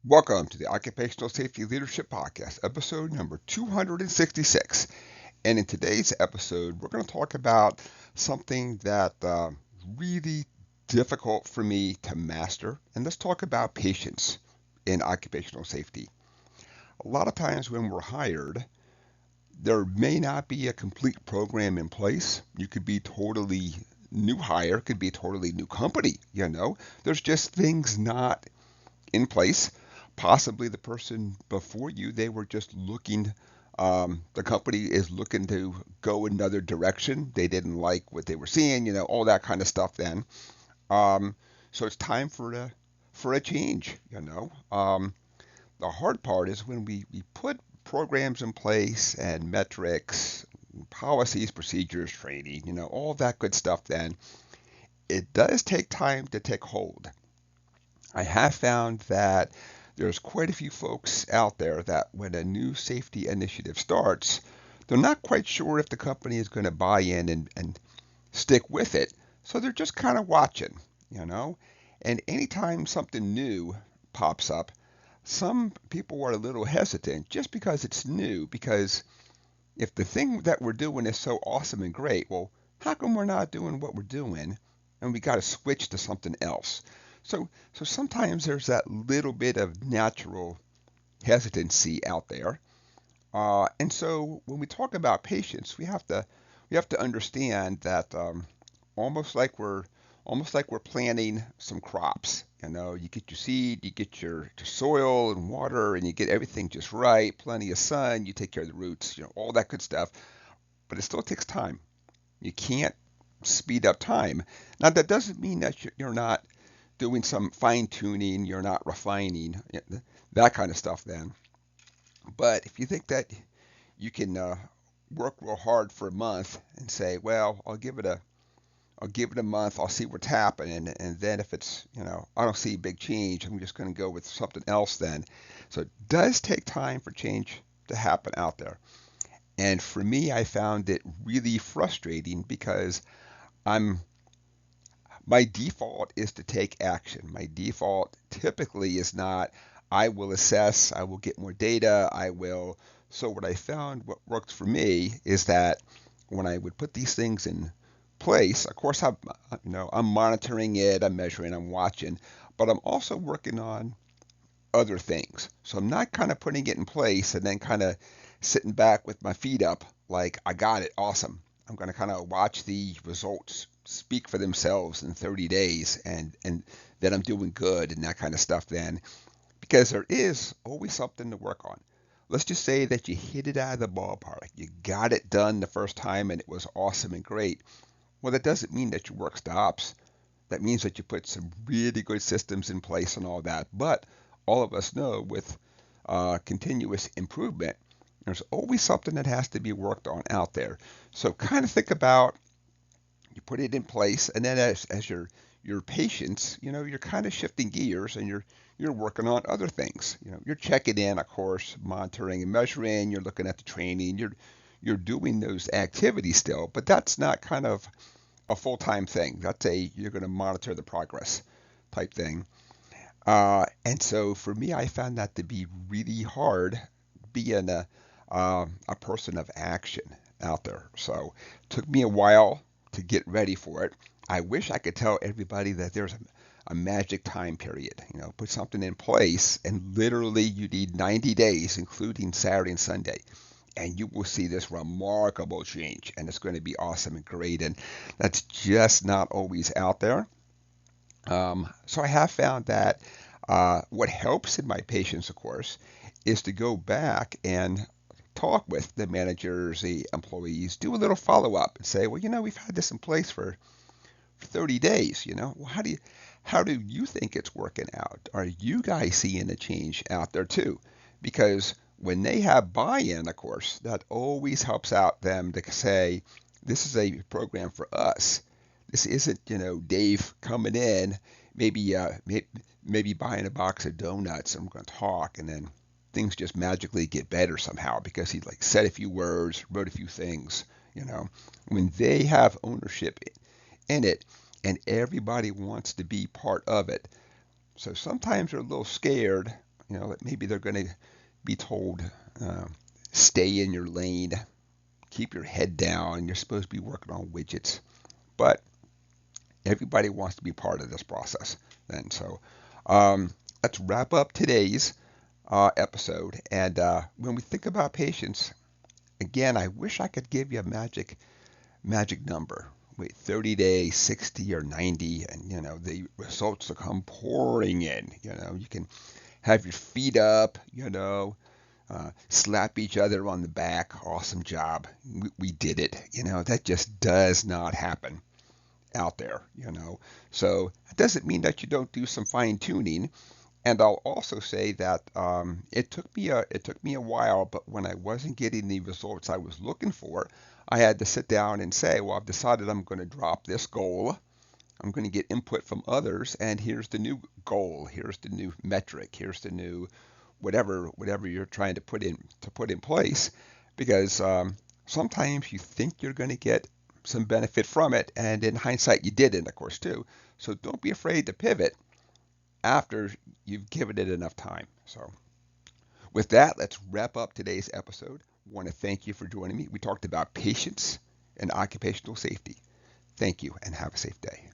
Welcome to the Occupational Safety Leadership Podcast, episode number 266. And in today's episode, we're going to talk about something that really difficult for me to master. And let's talk about patience in occupational safety. A lot of times when we're hired, there may not be a complete program in place. You could be totally new hire, could be a totally new company. There's just things not in place. Possibly the person before you, they were just looking, the company is looking to go another direction. They didn't like what they were seeing, all that kind of stuff then. Um, so it's time for a change. The hard part is when we put programs in place and metrics, policies, procedures, training, all that good stuff then. It does take time to take hold. I have found that there's quite a few folks out there that when a new safety initiative starts, they're not quite sure if the company is going to buy in and stick with it. So they're just kind of watching. And anytime something new pops up, some people are a little hesitant just because it's new. Because if the thing that we're doing is so awesome and great, well, how come we're not doing what we're doing and we got to switch to something else? So sometimes there's that little bit of natural hesitancy out there. And so when we talk about patience, we have to understand that almost like we're almost like we're planting some crops. You get your seed, you get your soil and water, and you get everything just right, plenty of sun, you take care of the roots, all that good stuff. But it still takes time. You can't speed up time. Now that doesn't mean that you're not doing some fine tuning, you're not refining that kind of stuff then. But if you think that you can work real hard for a month and say, well, I'll give it a month, I'll see what's happening, and then if I don't see a big change, I'm just going to go with something else then. So it does take time for change to happen out there. And for me, I found it really frustrating because I'm my default is to take action. My default typically is not, I will assess, I will get more data, I will. So, what I found, what works for me is that when I would put these things in place, of course, I'm monitoring it, I'm measuring, I'm watching, but I'm also working on other things. So, I'm not kind of putting it in place and then kind of sitting back with my feet up, like, I got it, awesome. I'm going to kind of watch the results speak for themselves in 30 days and that I'm doing good and that kind of stuff then, because there is always something to work on. Let's just say that you hit it out of the ballpark. You got it done the first time and it was awesome and great. Well, that doesn't mean that your work stops. That means that you put some really good systems in place and all that. But all of us know with continuous improvement, there's always something that has to be worked on out there. So kind of think about, you put it in place, and then as your patience, you're kind of shifting gears and you're working on other things. You're checking in, of course, monitoring and measuring, you're looking at the training, you're doing those activities still, but that's not kind of a full-time thing. That's you're going to monitor the progress type thing. And so for me, I found that to be really hard being a person of action out there. So it took me a while to get ready for it. I wish I could tell everybody that there's a magic time period. Put something in place, and literally you need 90 days, including Saturday and Sunday, and you will see this remarkable change, and it's going to be awesome and great. And that's just not always out there. So I have found that what helps in my patients, of course, is to go back and talk with the managers, the employees, do a little follow up and say, well, we've had this in place for 30 days. Well, how do you think it's working out? Are you guys seeing a change out there too? Because when they have buy-in, of course, that always helps out them to say, this is a program for us. This isn't, Dave coming in, maybe maybe buying a box of donuts and we're going to talk, and then things just magically get better somehow because he like said a few words, wrote a few things. You know, when they have ownership in it, and everybody wants to be part of it. So sometimes they're a little scared that maybe they're going to be told, uh, stay in your lane, keep your head down, you're supposed to be working on widgets. But everybody wants to be part of this process. And so let's wrap up today's episode. And when we think about patience, again, I wish I could give you a magic number. Wait, 30 days, 60 or 90, and the results will come pouring in. You can have your feet up, slap each other on the back. Awesome job. We did it. That just does not happen out there. So it doesn't mean that you don't do some fine tuning. And I'll also say that it took me a while, but when I wasn't getting the results I was looking for, I had to sit down and say, well, I've decided I'm going to drop this goal. I'm going to get input from others, and here's the new goal. Here's the new metric. Here's the new whatever you're trying to put in place, because sometimes you think you're going to get some benefit from it, and in hindsight, you didn't, of course, too. So don't be afraid to pivot after you've given it enough time. So with that, let's wrap up today's episode. I want to thank you for joining me. We talked about patience and occupational safety. Thank you and have a safe day.